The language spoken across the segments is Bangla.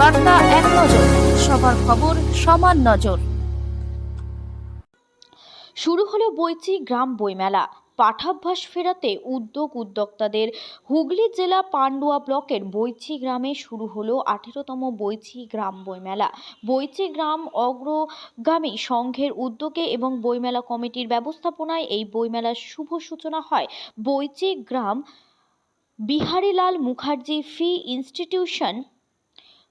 বার্তা এক নজর, সবার খবর সমান নজর। শুরু হলো বইচি গ্রাম বইমেলা। পাঠাভ্যাস ফেরাতে উদ্যোক্তাদের। হুগলি জেলা পান্ডুয়া ব্লকের বইচি গ্রামে শুরু হলো 18তম বইচি গ্রাম বইমেলা। বইচি গ্রাম অগ্রগামী সংঘের উদ্যোগে এবং বইমেলা কমিটির ব্যবস্থাপনায় এই বইমেলার শুভ সূচনা হয় বইচি গ্রাম বিহারীলাল মুখার্জি ফি ইনস্টিটিউশন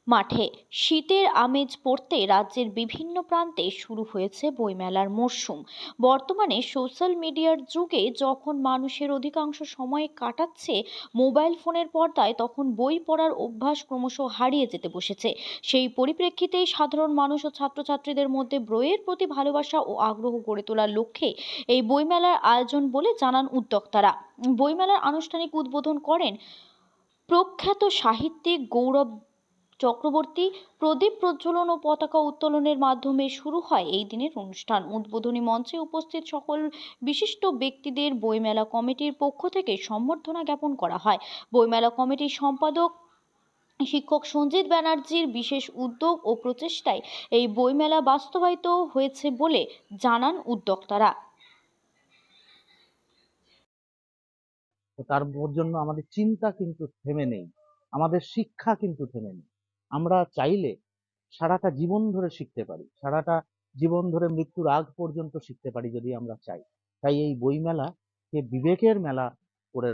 মাঠে। শীতের আমেজ পড়তে রাজ্যের বিভিন্ন প্রান্তে শুরু হয়েছে বইমেলার মরশুম। বর্তমানে সোশ্যাল মিডিয়ার যুগে যখন মানুষের অধিকাংশ সময় কাটাচ্ছে মোবাইল ফোনের পর্দায়, তখন বই পড়ার অভ্যাস ক্রমশ হারিয়ে যেতে বসেছে। সেই পরিপ্রেক্ষিতেই সাধারণ মানুষ ও ছাত্রছাত্রীদের মধ্যে বইয়ের প্রতি ভালোবাসা ও আগ্রহ গড়ে তোলার লক্ষ্যে এই বইমেলার আয়োজন বলে জানান উদ্যোক্তারা। বইমেলার আনুষ্ঠানিক উদ্বোধন করেন প্রখ্যাত সাহিত্যিক গৌরব চক্রবর্তী। প্রদীপ প্রজ্বলন ও পতাকা উত্তোলনের মাধ্যমে শুরু হয় এই দিনের অনুষ্ঠান। উদ্বোধনী মঞ্চে উপস্থিত সকল বিশিষ্ট ব্যক্তিদের বইমেলা কমিটির পক্ষ থেকে সম্বর্ধনা জ্ঞাপন করা হয়। বইমেলা কমিটির সম্পাদক শিক্ষক সঞ্জিত ব্যানার্জির বিশেষ উদ্যোগ ও প্রচেষ্টায় এই বইমেলা বাস্তবায়িত হয়েছে বলে জানান উদ্যোক্তারা। তার জন্য আমাদের চিন্তা কিন্তু থেমে নেই, আমাদের শিক্ষা কিন্তু থেমে নেই। আমরা চাইলে সারাটা জীবন ধরে শিখতে পারি, সারাটা জীবন ধরে মৃত্যুর আগ পর্যন্ত শিখতে পারি যদি আমরা চাই। তাই এই বইমেলাকে বিবেকের মেলা করে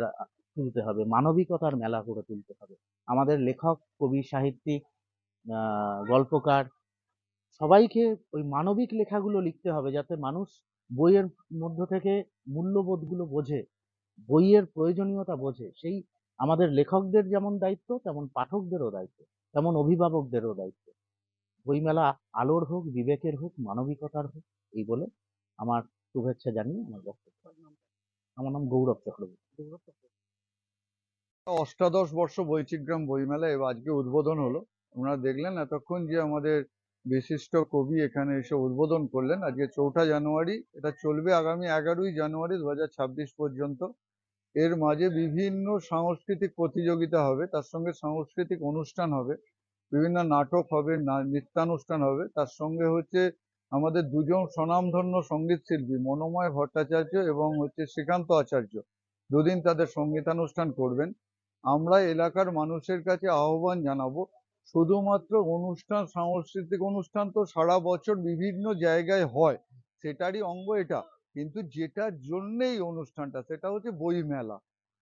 তুলতে হবে, মানবিকতার মেলা করে তুলতে হবে। আমাদের লেখক, কবি, সাহিত্যিক, গল্পকার সবাইকে ওই মানবিক লেখাগুলো লিখতে হবে, যাতে মানুষ বইয়ের মধ্য থেকে মূল্যবোধগুলো বোঝে, বইয়ের প্রয়োজনীয়তা বোঝে। সেই আমাদের লেখকদের যেমন দায়িত্ব, তেমন পাঠকদেরও দায়িত্ব, তেমন অভিভাবকদেরও দায়িত্ব। বইমেলা আলোর হোক, বিবেকের হোক, মানবিকতার হোক, এই বলে আমার শুভেচ্ছা জানিয়ে আমার বক্তব্য। আমার নাম গৌরব চক্রবর্তী। অষ্টাদশ বর্ষ বৈচিগ্রাম বইমেলা এবার আজকে উদ্বোধন হলো। আপনারা দেখলেন এতক্ষণ যে আমাদের বিশিষ্ট কবি এখানে এসে উদ্বোধন করলেন। আজকে 4ঠা জানুয়ারি, এটা চলবে আগামী 11ই জানুয়ারি 2026 পর্যন্ত। এর মাঝে বিভিন্ন সাংস্কৃতিক প্রতিযোগিতা হবে, তার সঙ্গে সাংস্কৃতিক অনুষ্ঠান হবে, বিভিন্ন নাটক হবে, নৃত্যানুষ্ঠান হবে। তার সঙ্গে হচ্ছে আমাদের দুজন স্বনামধন্য সঙ্গীত শিল্পী মনোময় ভট্টাচার্য এবং হচ্ছে শ্রীকান্ত আচার্য দুদিন তাদের সঙ্গীতানুষ্ঠান করবেন। আমরা এলাকার মানুষের কাছে আহ্বান জানাবো, শুধুমাত্র অনুষ্ঠান, সাংস্কৃতিক অনুষ্ঠান তো সারা বছর বিভিন্ন জায়গায় হয়, সেটারই অঙ্গ এটা, কিন্তু যেটার জন্যই অনুষ্ঠানটা সেটা হচ্ছে বই মেলা।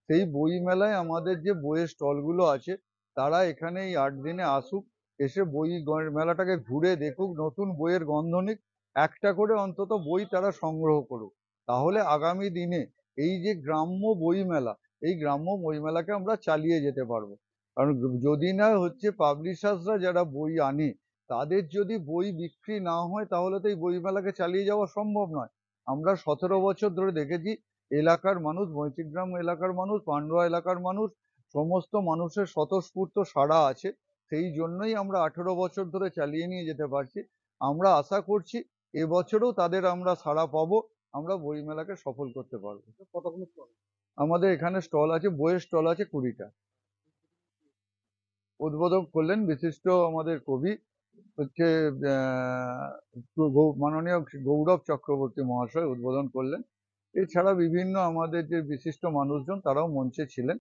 সেই বই মেলায় আমাদের যে বইয়ের স্টলগুলো আছে তারা এখানে এই 8 দিনে আসুক, এসে বই মেলাটাকে ঘুরে দেখুক, নতুন বইয়ের গন্ধ নিক, একটা করে অন্তত বই তারা সংগ্রহ করুক। তাহলে আগামী দিনে এই যে গ্রাম্য বই মেলা, এই গ্রাম্য বইমেলাকে আমরা চালিয়ে যেতে পারবো। কারণ যদি না হচ্ছে পাবলিশার্সরা যারা বই আনে তাদের যদি বই বিক্রি না হয়, তাহলে তো এই বইমেলাকে চালিয়ে যাওয়া সম্ভব নয়। আমরা 17 বছর ধরে দেখেছি এলাকার মানুষ, বৈচিগ্রাম এলাকার মানুষ, পান্ডুয়া এলাকার মানুষ, সমস্ত মানুষের স্বতঃস্ফূর্ত সাড়া আছে। সেই জন্যই আমরা 18 বছর ধরে চালিয়ে নিয়ে যেতে পারছি। আমরা আশা করছি এবছরও তাদের আমরা সাড়া পাবো, আমরা বইমেলাকে সফল করতে পারবো। কতগুলো স্টল আমাদের এখানে স্টল আছে, বইয়ের স্টল আছে 20টা। উদ্বোধন করলেন বিশিষ্ট আমাদের কবি হচ্ছে মাননীয় গৌরব চক্রবর্তী মহাশয় উদ্বোধন করলেন। এছাড়া বিভিন্ন আমাদের যে বিশিষ্ট মানুষজন তারাও মঞ্চে ছিলেন।